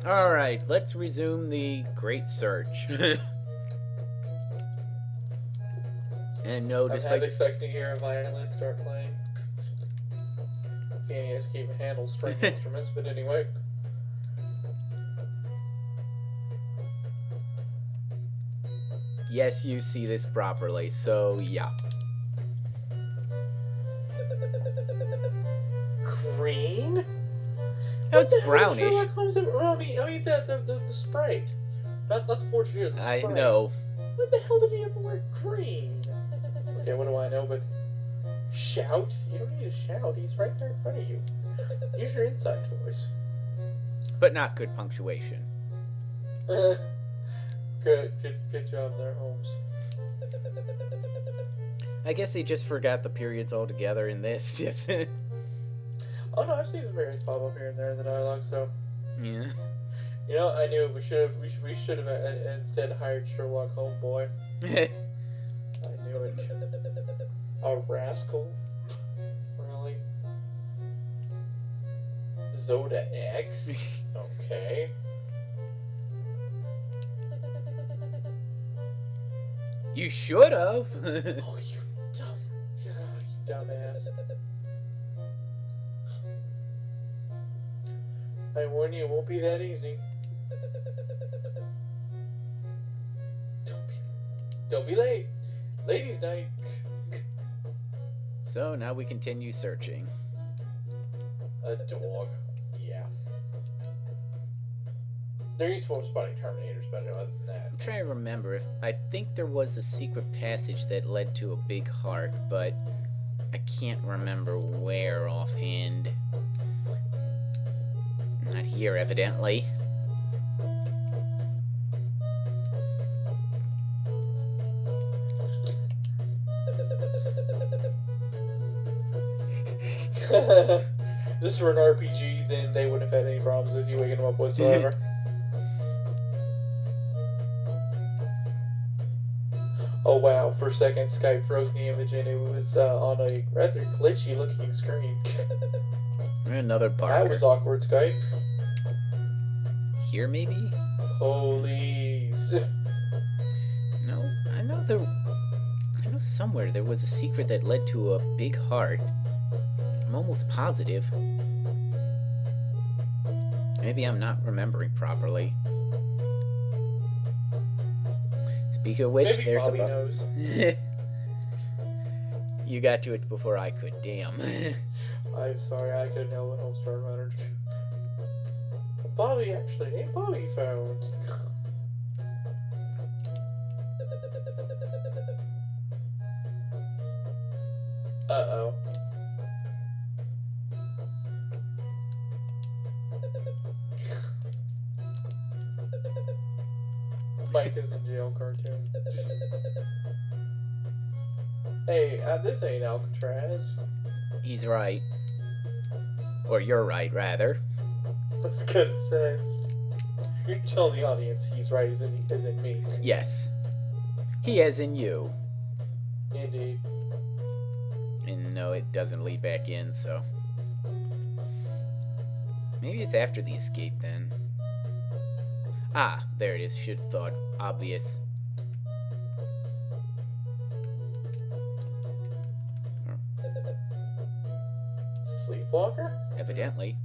Alright, let's resume the great search. And no, I'm half despite... expecting to hear a violin start playing. Phineas can't even handle string instruments, but anyway. Yes, you see this properly, so yeah. Green? Oh, it's What the hell does brownish. Sherlock Holmes have? I mean the sprite. Not the portrait here, the sprite. I know. What the hell did he have to wear green? Okay, what do I know, but shout? You don't need to shout, he's right there in front of you. Use your inside voice. But not good punctuation. Good job there, Holmes. I guess they just forgot the periods altogether in this. Just Oh no, I've seen some variants pop up here and there in the dialogue, so yeah. you know, I knew we should have instead hired Sherlock Holmes boy. I knew it. A rascal? Really? Zoda X? Okay. You should have. Oh, you dumbass. I warn you, it won't be that easy. Don't be late. Ladies' night. So now we continue searching. A dog. Yeah. They're useful for spotting Terminators, but other than that. I'm trying to remember if I think there was a secret passage that led to a big heart, but I can't remember where offhand. Not here, evidently. This were an RPG, then they wouldn't have had any problems with you waking them up whatsoever. Oh wow, for a second Skype froze the image and it was on a rather glitchy looking screen. Another barker. That was awkward, Skype. Here, maybe? Police. No, I know somewhere there was a secret that led to a big heart. I'm almost positive. Maybe I'm not remembering properly. Speaking of which, Maybe there's Bobby a... knows. You got to it before I could, damn. I'm sorry, I couldn't help it. Home Star Runner. Bobby actually ain't Bobby found. Uh-oh. Mike is in jail cartoon. Hey, this ain't Alcatraz. He's right. Or you're right, rather. I was gonna say. You're telling the audience he's right as in me. Yes. He as in you. Indeed. And no, it doesn't lead back in, so... Maybe it's after the escape, then. Ah, there it is. Should have thought. Obvious. Sleepwalker? Evidently.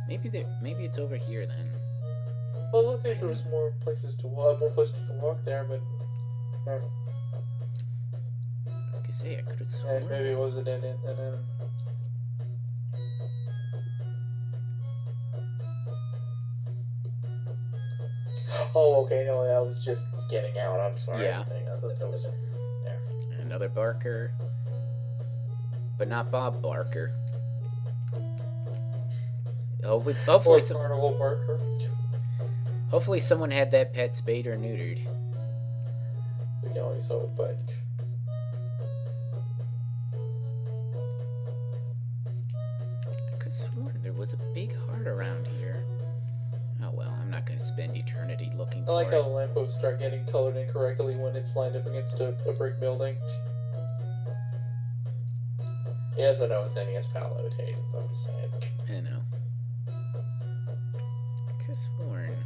Maybe it's over here, then. Well, I think there was more places to walk there, but... I was gonna say, I could have sworn. maybe it wasn't in it, and then... Oh, okay, no, that was just getting out. I'm sorry. Yeah. I thought that was there. Another Barker. But not Bob Barker. Hopefully, Carnival Barker. Hopefully someone had that pet spayed or neutered. We can always hope, but... I could have sworn there was a big heart around here. Oh well, I'm not going to spend eternity looking for it. I like how the lampposts start getting colored incorrectly when it's lined up against a brick building. Yes, I know it's NES PAL limitations, I'm just saying. I know. could have sworn.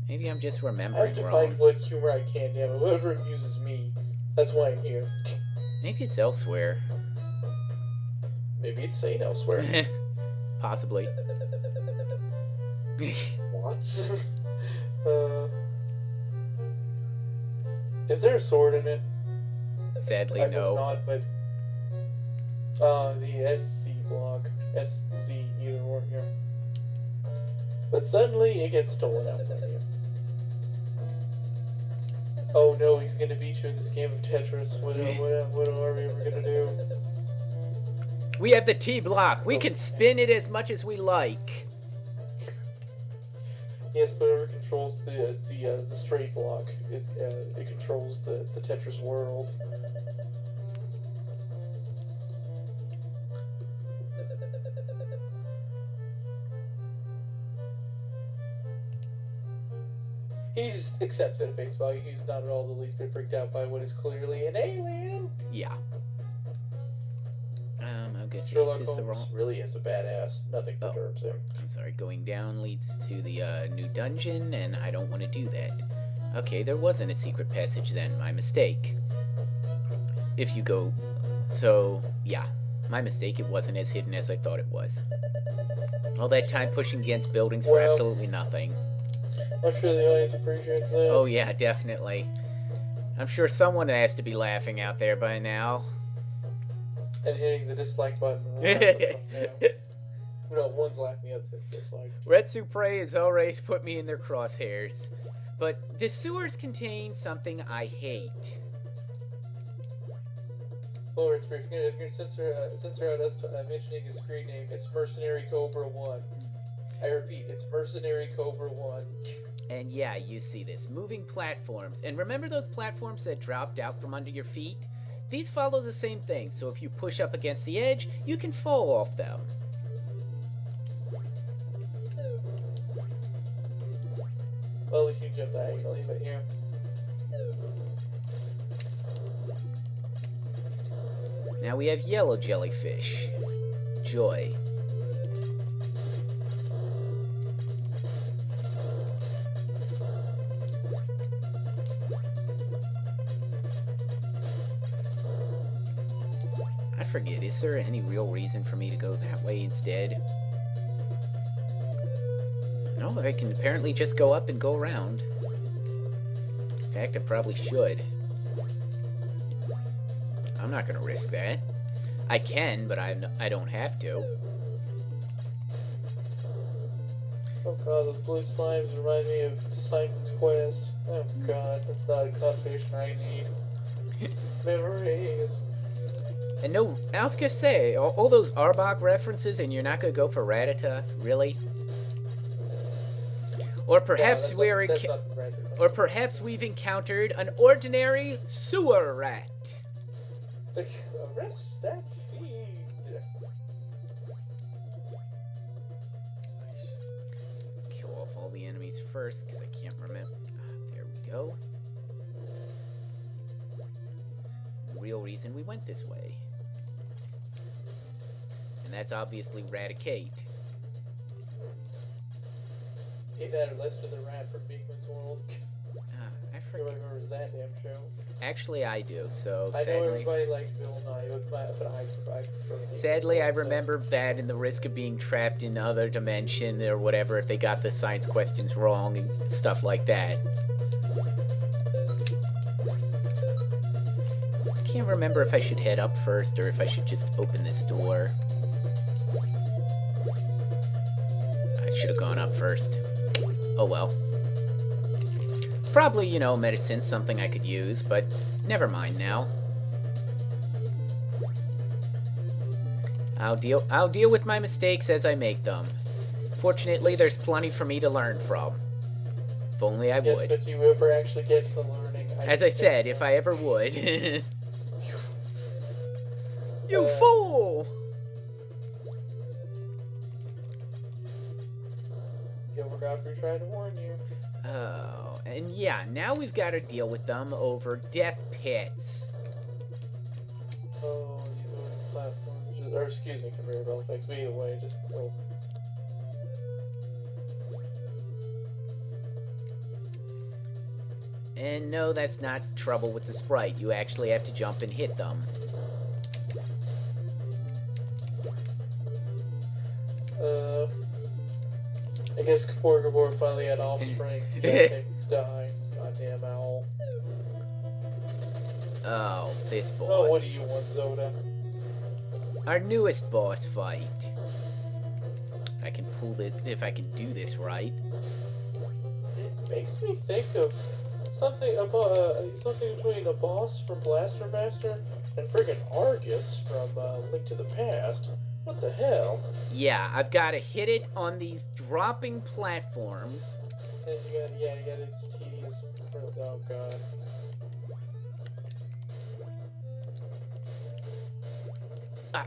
Maybe I'm just I have remembering to wrong. find what humor I can, damn it. Whatever amuses me. That's why I'm here. Maybe it's elsewhere. Maybe it's sane elsewhere. Possibly. What? Is there a sword in it? Sadly, I no. hope not, but the SC block, SZ, either or, yeah. But suddenly it gets stolen out from you. Oh no, he's gonna beat you in this game of Tetris. What are we ever gonna do? We have the T block. We can spin it as much as we like. Yes, but whoever controls the straight block is it controls the Tetris world. He just accepts it at face value. He's not at all the least bit freaked out by what is clearly an alien. Yeah. I guess Sherlock this is the Holmes wrong. really is a badass. Nothing perturbs him. I'm sorry. Going down leads to the new dungeon, and I don't want to do that. Okay, there wasn't a secret passage then. My mistake. If you go... So, yeah. My mistake. It wasn't as hidden as I thought it was. All that time pushing against buildings for absolutely nothing. I'm sure the audience appreciates that. Oh, yeah, definitely. I'm sure someone has to be laughing out there by now. And hitting the dislike button. No, one's laughing, the other says dislike. Red Supre has always put me in their crosshairs. But the sewers contain something I hate. Well, if you're gonna censor out us mentioning his screen name, it's Mercenary Cobra 1. I repeat, it's Mercenary Cobra 1. And yeah, you see this. Moving platforms. And remember those platforms that dropped out from under your feet? These follow the same thing, so if you push up against the edge, you can fall off them. Well, if you jump diagonally, but yeah. Now we have yellow jellyfish. Joy. I forget, is there any real reason for me to go that way instead? No, I can apparently just go up and go around. In fact, I probably should. I'm not gonna risk that. I can, but I don't have to. Oh god, those blue slimes remind me of Simon's Quest. Oh god, that's not a connotation I need. Memories. And no, I was gonna say, all those Arbok references, and you're not gonna go for Rattata? Really? Or perhaps or perhaps we've encountered an ordinary sewer rat. Arrest that fiend. Kill off all the enemies first, because I can't remember. There we go. The real reason we went this way. And that's obviously Raticate. He added Lester the Rat from Beekman's World. I forget. Nobody remembers that damn show. Actually, I do, so I sadly... know everybody likes Bill Nye, but I prefer... Sadly, I remember that and the risk of being trapped in another dimension or whatever if they got the science questions wrong and stuff like that. I can't remember if I should head up first or if I should just open this door. I should have gone up first. Oh well. Probably, you know, medicine, something I could use, but never mind now. I'll deal with my mistakes as I make them. Fortunately, there's plenty for me to learn from. If only I would. Yes, but you ever actually get to learning. As I said, if I ever would. You fool! Gilbert Godfrey tried to warn you. Oh, and yeah, now we've got to deal with them over death pits. Oh, these are platforms. Or excuse me, conveyor belt effects. But either way, just... Oh. And no, that's not trouble with the sprite. You actually have to jump and hit them. I guess Gabor finally had offspring. Jetpicks die. Goddamn owl. Oh, this boss. Oh, what do you want, Zoda? Our newest boss fight. I can pull this, if I can do this right. It makes me think of something about something between a boss from Blaster Master and friggin' Argus from Link to the Past. What the hell? Yeah, I've got to hit it on these dropping platforms. And you got its tedious. Oh god. Ah.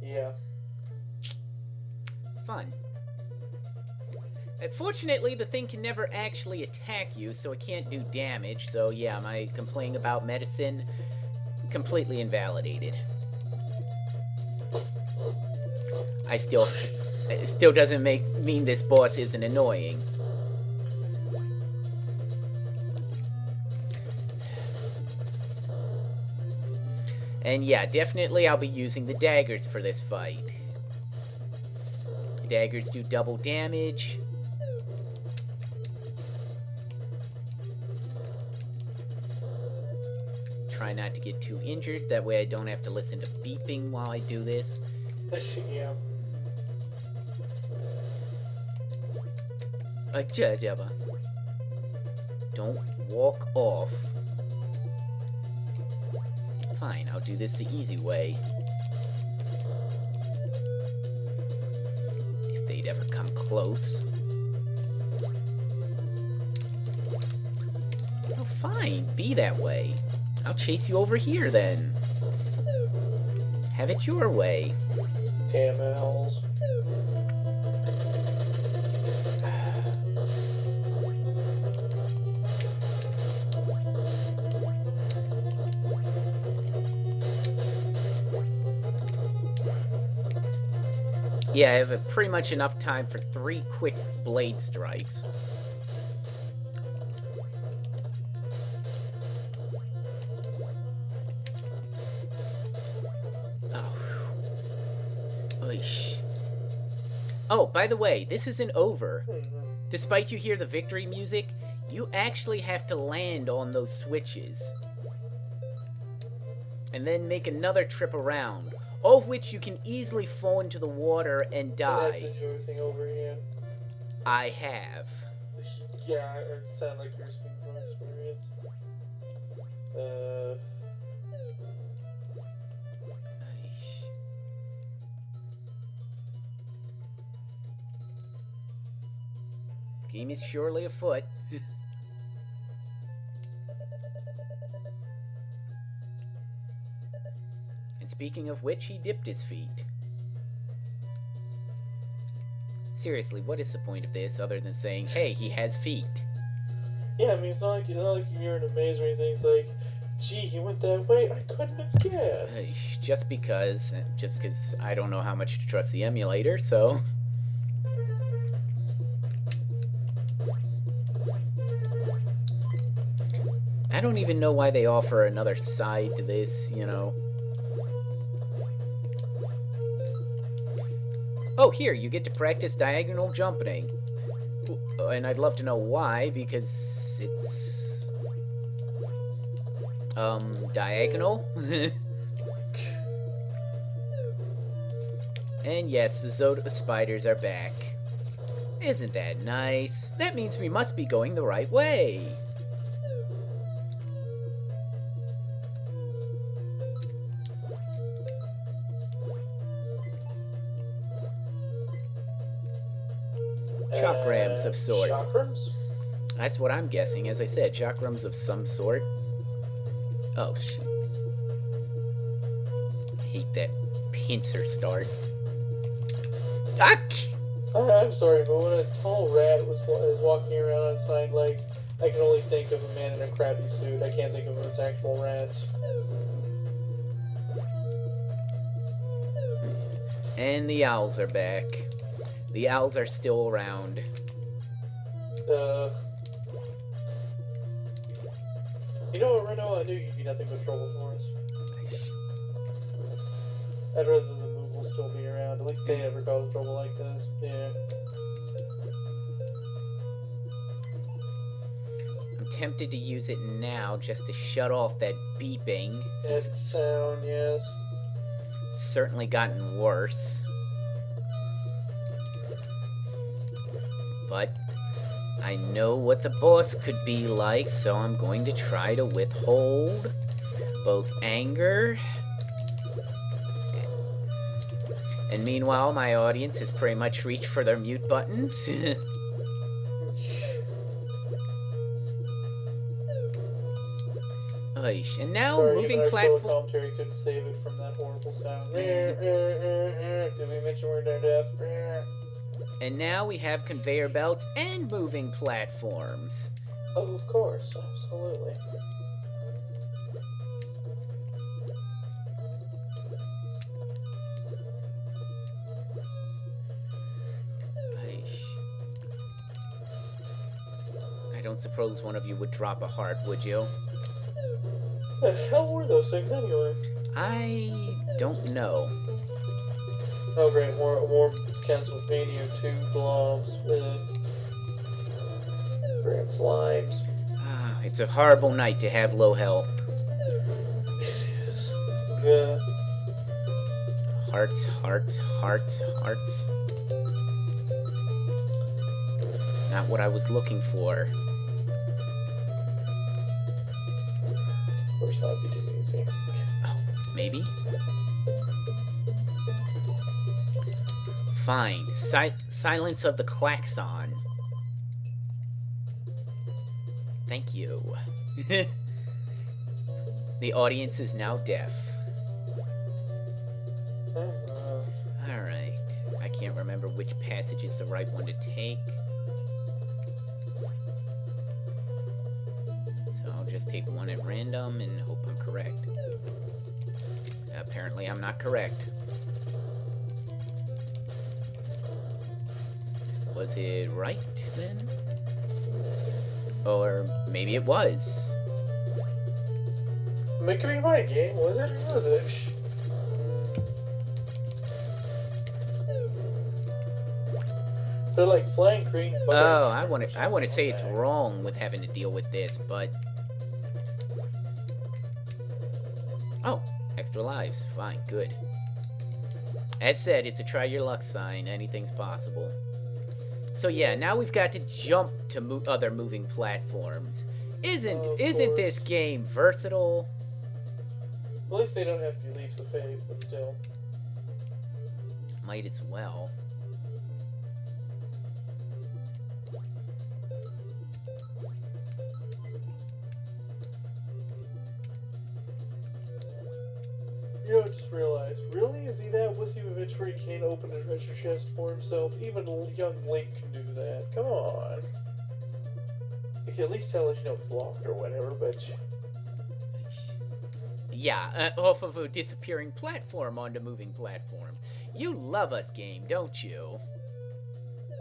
Yeah. Fun. Fortunately, the thing can never actually attack you, so it can't do damage. So yeah, my complaint about medicine completely invalidated. It still doesn't mean this boss isn't annoying. And yeah, definitely I'll be using the daggers for this fight. Daggers do double damage. Try not to get too injured, that way I don't have to listen to beeping while I do this. Yeah. Don't walk off. Fine, I'll do this the easy way. If they'd ever come close. Oh, fine, be that way. I'll chase you over here then. Have it your way. Damn owls. Yeah, I have pretty much enough time for 3 quick blade strikes. Oh, by the way, this isn't over. Despite you hear the victory music, you actually have to land on those switches. And then make another trip around. All of which you can easily fall into the water and die. Did you everything over here? I have. Yeah, it sounded like you're speaking from experience. Game is surely afoot. And speaking of which, he dipped his feet. Seriously, what is the point of this other than saying, hey, he has feet? Yeah, I mean, it's not like you're in a maze or anything. It's like, gee, he went that way? I couldn't have guessed. Just because I don't know how much to trust the emulator, so... I don't even know why they offer another side to this, you know. Oh, here, you get to practice diagonal jumping. And I'd love to know why, because it's... diagonal? And yes, the Zoda spiders are back. Isn't that nice? That means we must be going the right way. Chakrams of sort. Chakrams? That's what I'm guessing. As I said, chakrams of some sort. Oh, shoot. I hate that pincer start. Ah! I'm sorry, but when a tall rat is walking around on its hind legs, I can only think of a man in a crappy suit. I can't think of its actual rats. And the owls are back. The owls are still around. You know what, Reno? I knew you'd be nothing but trouble for us. I'd rather the move will still be around. At least they never cause trouble like this. Yeah. I'm tempted to use it now just to shut off that beeping. That sound, yes. It's certainly gotten worse. But I know what the boss could be like, so I'm going to try to withhold both anger. And meanwhile, my audience has pretty much reached for their mute buttons. And now, sorry, moving even our platform. commentary couldn't save it from that horrible sound. Did we mention we're deaf? And now we have conveyor belts and moving platforms. Oh, of course, absolutely. I don't suppose one of you would drop a heart, would you? The hell were those things anyway? I don't know. Oh great, more Castlevania 2 globs. Grand slimes. Ah, it's a horrible night to have low health. It is. Yeah. Hearts, hearts, hearts, hearts. Not what I was looking for. Of course, that'd be too easy. Oh, maybe? Fine. Silence of the klaxon. Thank you. The audience is now deaf. Alright. I can't remember which passage is the right one to take. So I'll just take one at random and hope I'm correct. Apparently I'm not correct. Was it right, then? Or maybe it was. Making me my game, was it or was it? They're like flying green buttons. Oh, I want to say it's wrong with having to deal with this, but... Oh, extra lives. Fine, good. As said, it's a try your luck sign. Anything's possible. So yeah, now we've got to jump to other moving platforms. Isn't this game versatile? At least they don't have to be leaps of faith, but still. Might as well. You know, I just realized, really? Is he that wussy with which where he can't open a treasure chest for himself? Even young Link can do that. Come on. You can at least tell us, you know, it's locked or whatever, but... Yeah, off of a disappearing platform onto moving platforms. You love us, game, don't you?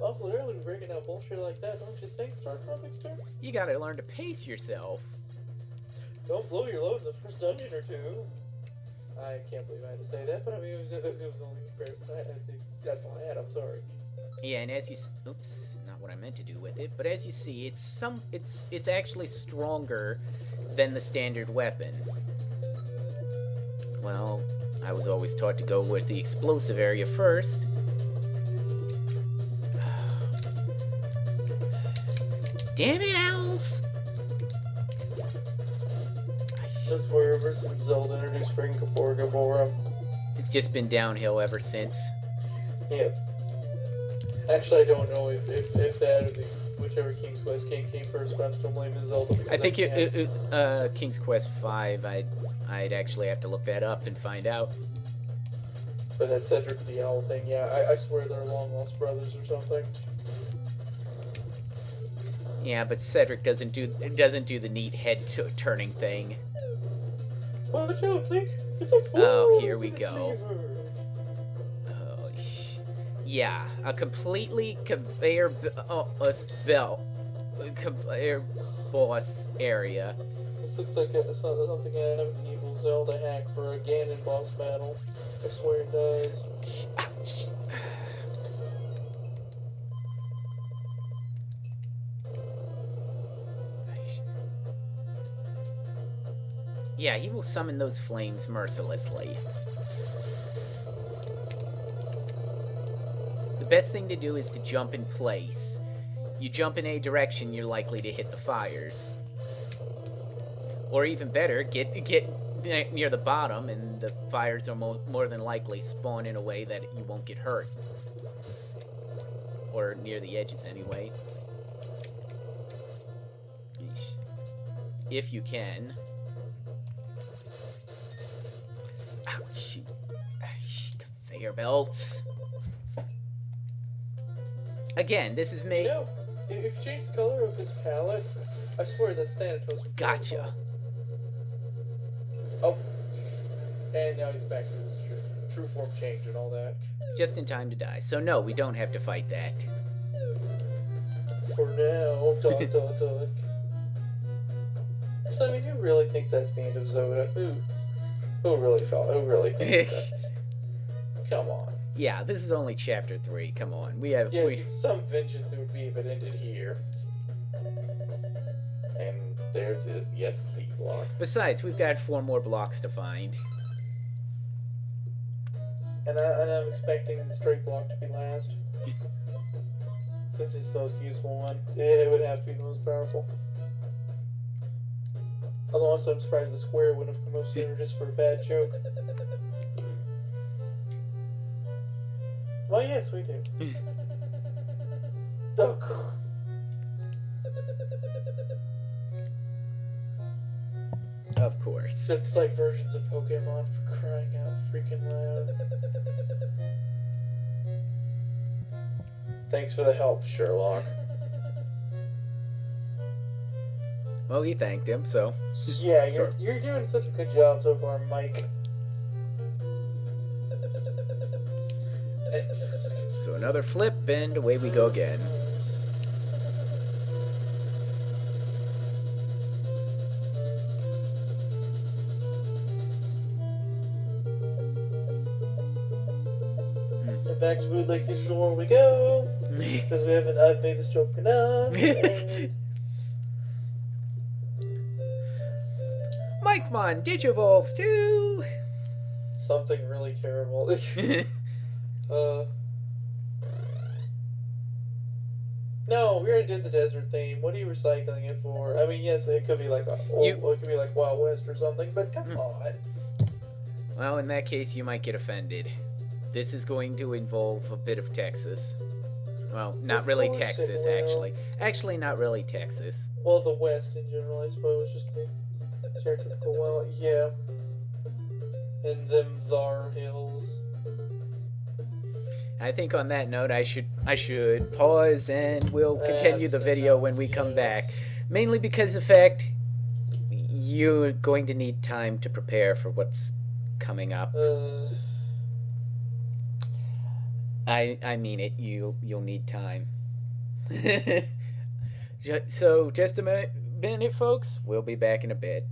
Awfully early breaking out bullshit like that, don't you think, Startropics too? You gotta learn to pace yourself. Don't blow your load in the first dungeon or two. I can't believe I had to say that, but I mean, it was only a comparison. I think that's all I had, I'm sorry. Yeah, and as you... Oops, not what I meant to do with it. But as you see, it's actually stronger than the standard weapon. Well, I was always taught to go with the explosive area first. Damn it, owls! That's where ever since Zelda introduced Ring Gabora. It's just been downhill ever since. Yeah. Actually, I don't know if that or whichever King's Quest game came first, but I'm still blaming Zelda. I think King's Quest V, I'd actually have to look that up and find out. But that Cedric the Owl thing, yeah, I swear they're long lost brothers or something. Yeah, but Cedric doesn't do the neat head turning thing. Watch out, Link! It's like, oh, here we go. Oh, yeah, a completely conveyor boss area. looks like something out of an evil Zelda hack for a Ganon boss battle. I swear it does. Ouch. Yeah, he will summon those flames mercilessly. The best thing to do is to jump in place. You jump in a direction, you're likely to hit the fires. Or even better, get near the bottom, and the fires are more than likely spawn in a way that you won't get hurt. Or near the edges, anyway. If you can. Ouch. Conveyor belts. Again, this is made... You know, if you change the color of his palette, I swear that's Thanatos. Gotcha. Oh. And now he's back to his true form change and all that. Just in time to die. So no, we don't have to fight that. For now, dot. So I mean, who really thinks that's the end of Zoda? Who really thinks that? Come on. Yeah, this is only chapter 3. Come on, Yeah, some vengeance it would be if it ended here. And there's this C block. Besides, we've got 4 more blocks to find. And I'm expecting the straight block to be last. Since it's the most useful one, it would have to be the most powerful. Although also I'm surprised the square wouldn't have come up sooner just for a bad joke. Well, yes, we do. Oh. Of course. It's like versions of Pokemon for crying out freaking loud. Thanks for the help, Sherlock. Well, he thanked him, so... Yeah, you're doing such a good job so far, Mike. So another flip, and away we go again. And back to Bootleg Digital where we go. Because I've made this joke enough. Mike-Mon Digivolves too! Something really terrible. No, we already did the desert theme. What are you recycling it for? I mean, yes, it could be like it could be like Wild West or something, but come on. Well, in that case, you might get offended. This is going to involve a bit of Texas. Well, not really Texas, actually. Actually, not really Texas. Well, the West in general, I suppose, just the stereotypical. Well, yeah. And them Thar Hills. I think on that note, I should pause, and we'll continue the video when we come back. Mainly because of the fact you're going to need time to prepare for what's coming up. I mean it. You'll need time. So just a minute, folks. We'll be back in a bit.